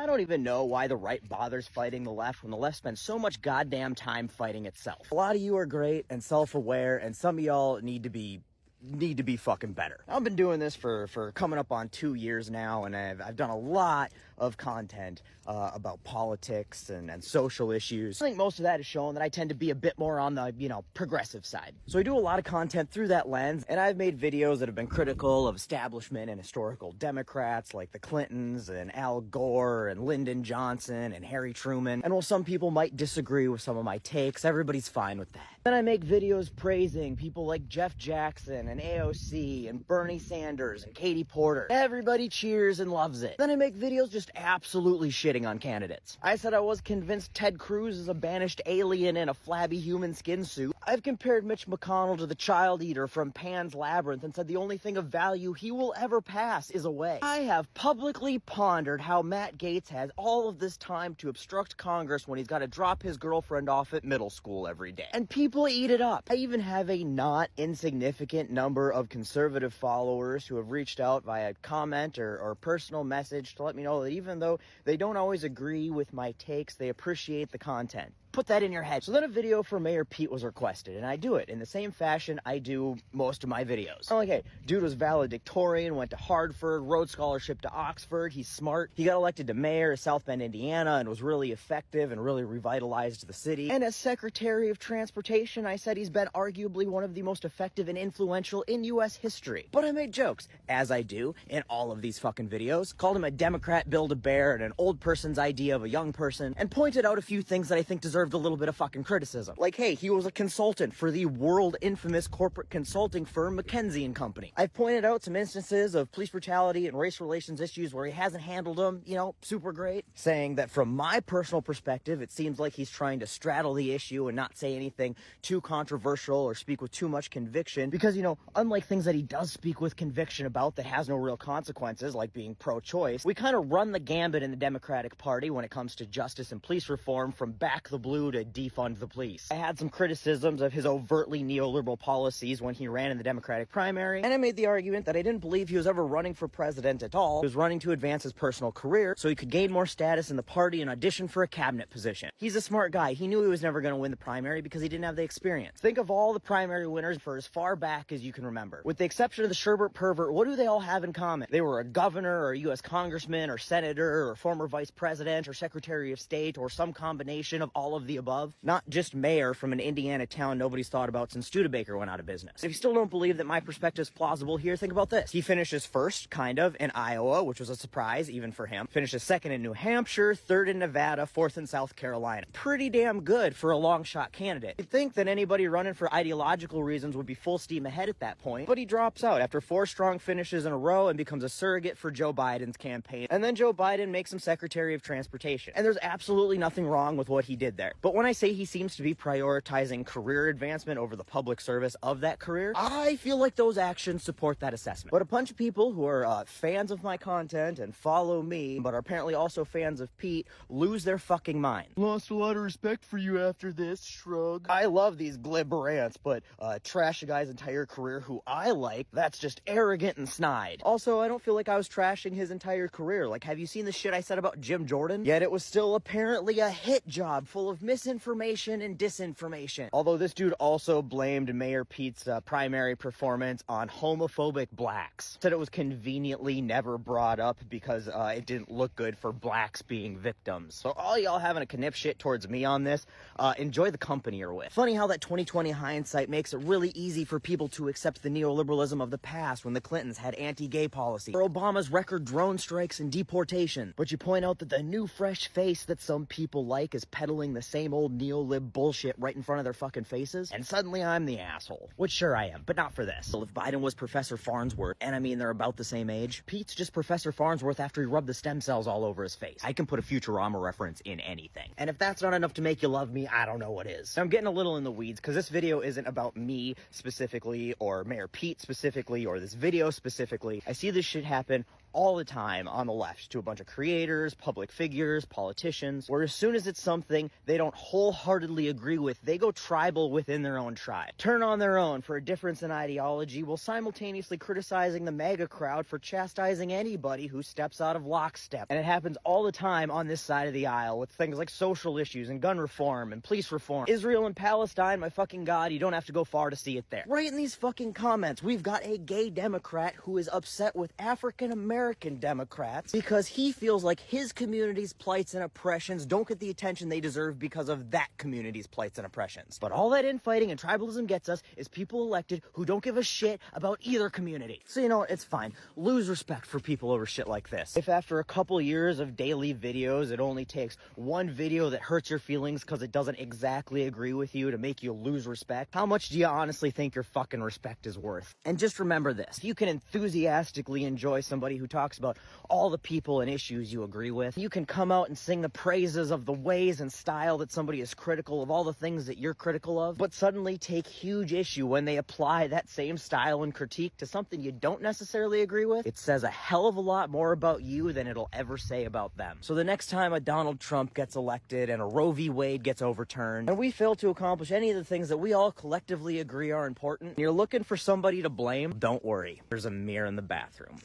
I don't even know why the right bothers fighting the left when the left spends so much goddamn time fighting itself. A lot of you are great and self-aware, and some of y'all need to be fucking better. I've been doing this for coming up on 2 years now, and I've done a lot of content about politics and social issues. I think most of that is showing that I tend to be a bit more on the, progressive side. So I do a lot of content through that lens, and I've made videos that have been critical of establishment and historical Democrats like the Clintons and Al Gore and Lyndon Johnson and Harry Truman. And while some people might disagree with some of my takes, everybody's fine with that. Then I make videos praising people like Jeff Jackson and AOC and Bernie Sanders and Katie Porter. Everybody cheers and loves it. Then I make videos just absolutely shitting on candidates. I said I was convinced Ted Cruz is a banished alien in a flabby human skin suit. I've compared Mitch McConnell to the child eater from Pan's Labyrinth and said the only thing of value he will ever pass is away. I have publicly pondered how Matt Gaetz has all of this time to obstruct Congress when he's got to drop his girlfriend off at middle school every day. And people eat it up. I even have a not insignificant number of conservative followers who have reached out via comment or personal message to let me know that even though they don't always agree with my takes, they appreciate the content. Put that in your head. So then a video for Mayor Pete was requested, and I do it in the same fashion I do most of my videos. I'm like, hey, dude was valedictorian, went to Hartford, Rhodes Scholarship to Oxford, he's smart. He got elected to mayor of South Bend, Indiana, and was really effective and really revitalized the city. And as Secretary of Transportation, I said he's been arguably one of the most effective and influential in U.S. history. But I made jokes, as I do in all of these fucking videos, called him a Democrat Build-A-Bear and an old person's idea of a young person, and pointed out a few things that I think deserve a little bit of fucking criticism. Like, hey, he was a consultant for the world infamous corporate consulting firm McKinsey & Company. I've pointed out some instances of police brutality and race relations issues where he hasn't handled them, super great, saying that from my personal perspective, it seems like he's trying to straddle the issue and not say anything too controversial or speak with too much conviction because, unlike things that he does speak with conviction about that has no real consequences, like being pro-choice, we kind of run the gambit in the Democratic Party when it comes to justice and police reform from back the blue to defund the police. I had some criticisms of his overtly neoliberal policies when he ran in the Democratic primary, and I made the argument that I didn't believe he was ever running for president at all. He was running to advance his personal career so he could gain more status in the party and audition for a cabinet position. He's a smart guy. He knew he was never going to win the primary because he didn't have the experience. Think of all the primary winners for as far back as you can remember. With the exception of the Sherbert pervert, what do they all have in common? They were a governor or a U.S. congressman or senator or former vice president or secretary of state or some combination of all of the above. Not just mayor from an Indiana town nobody's thought about since Studebaker went out of business. If you still don't believe that my perspective is plausible here, think about this. He finishes first, kind of, in Iowa, which was a surprise, even for him. Finishes second in New Hampshire, third in Nevada, fourth in South Carolina. Pretty damn good for a long shot candidate. You'd think that anybody running for ideological reasons would be full steam ahead at that point, but he drops out after 4 strong finishes in a row and becomes a surrogate for Joe Biden's campaign. And then Joe Biden makes him Secretary of Transportation. And there's absolutely nothing wrong with what he did there. But when I say he seems to be prioritizing career advancement over the public service of that career, I feel like those actions support that assessment. But a bunch of people who are fans of my content and follow me, but are apparently also fans of Pete, lose their fucking mind. Lost a lot of respect for you after this, shrug. I love these glib rants, but trash a guy's entire career who I like, that's just arrogant and snide. Also, I don't feel like I was trashing his entire career. Like, have you seen the shit I said about Jim Jordan? Yet it was still apparently a hit job full of misinformation and disinformation. Although this dude also blamed Mayor Pete's primary performance on homophobic blacks. Said it was conveniently never brought up because it didn't look good for blacks being victims. So all y'all having a knip shit towards me on this, enjoy the company you're with. Funny how that 2020 hindsight makes it really easy for people to accept the neoliberalism of the past when the Clintons had anti-gay policy, or Obama's record drone strikes and deportation. But you point out that the new fresh face that some people like is peddling the same old neolib bullshit right in front of their fucking faces, and suddenly I'm the asshole. Which sure I am, but not for this. Well, if Biden was Professor Farnsworth, and I mean they're about the same age, Pete's just Professor Farnsworth after he rubbed the stem cells all over his face. I can put a Futurama reference in anything. And if that's not enough to make you love me, I don't know what is. I'm getting a little in the weeds, because this video isn't about me specifically, or Mayor Pete specifically, or this video specifically. I see this shit happen all the time on the left to a bunch of creators, public figures, politicians, where as soon as it's something they don't wholeheartedly agree with, they go tribal within their own tribe. Turn on their own for a difference in ideology while simultaneously criticizing the MAGA crowd for chastising anybody who steps out of lockstep. And it happens all the time on this side of the aisle with things like social issues and gun reform and police reform. Israel and Palestine, my fucking God, you don't have to go far to see it there. Right in these fucking comments, we've got a gay Democrat who is upset with African American Democrats because he feels like his community's plights and oppressions don't get the attention they deserve because of that community's plights and oppressions. But all that infighting and tribalism gets us is people elected who don't give a shit about either community. So you know what, it's fine. Lose respect for people over shit like this. If after a couple years of daily videos, it only takes one video that hurts your feelings because it doesn't exactly agree with you to make you lose respect, how much do you honestly think your fucking respect is worth? And just remember this, if you can enthusiastically enjoy somebody who talks about all the people and issues you agree with, you can come out and sing the praises of the ways and style that somebody is critical of all the things that you're critical of, but suddenly take huge issue when they apply that same style and critique to something you don't necessarily agree with, it says a hell of a lot more about you than it'll ever say about them. So the next time a Donald Trump gets elected and a Roe v. Wade gets overturned, and we fail to accomplish any of the things that we all collectively agree are important, and you're looking for somebody to blame, don't worry. There's a mirror in the bathroom.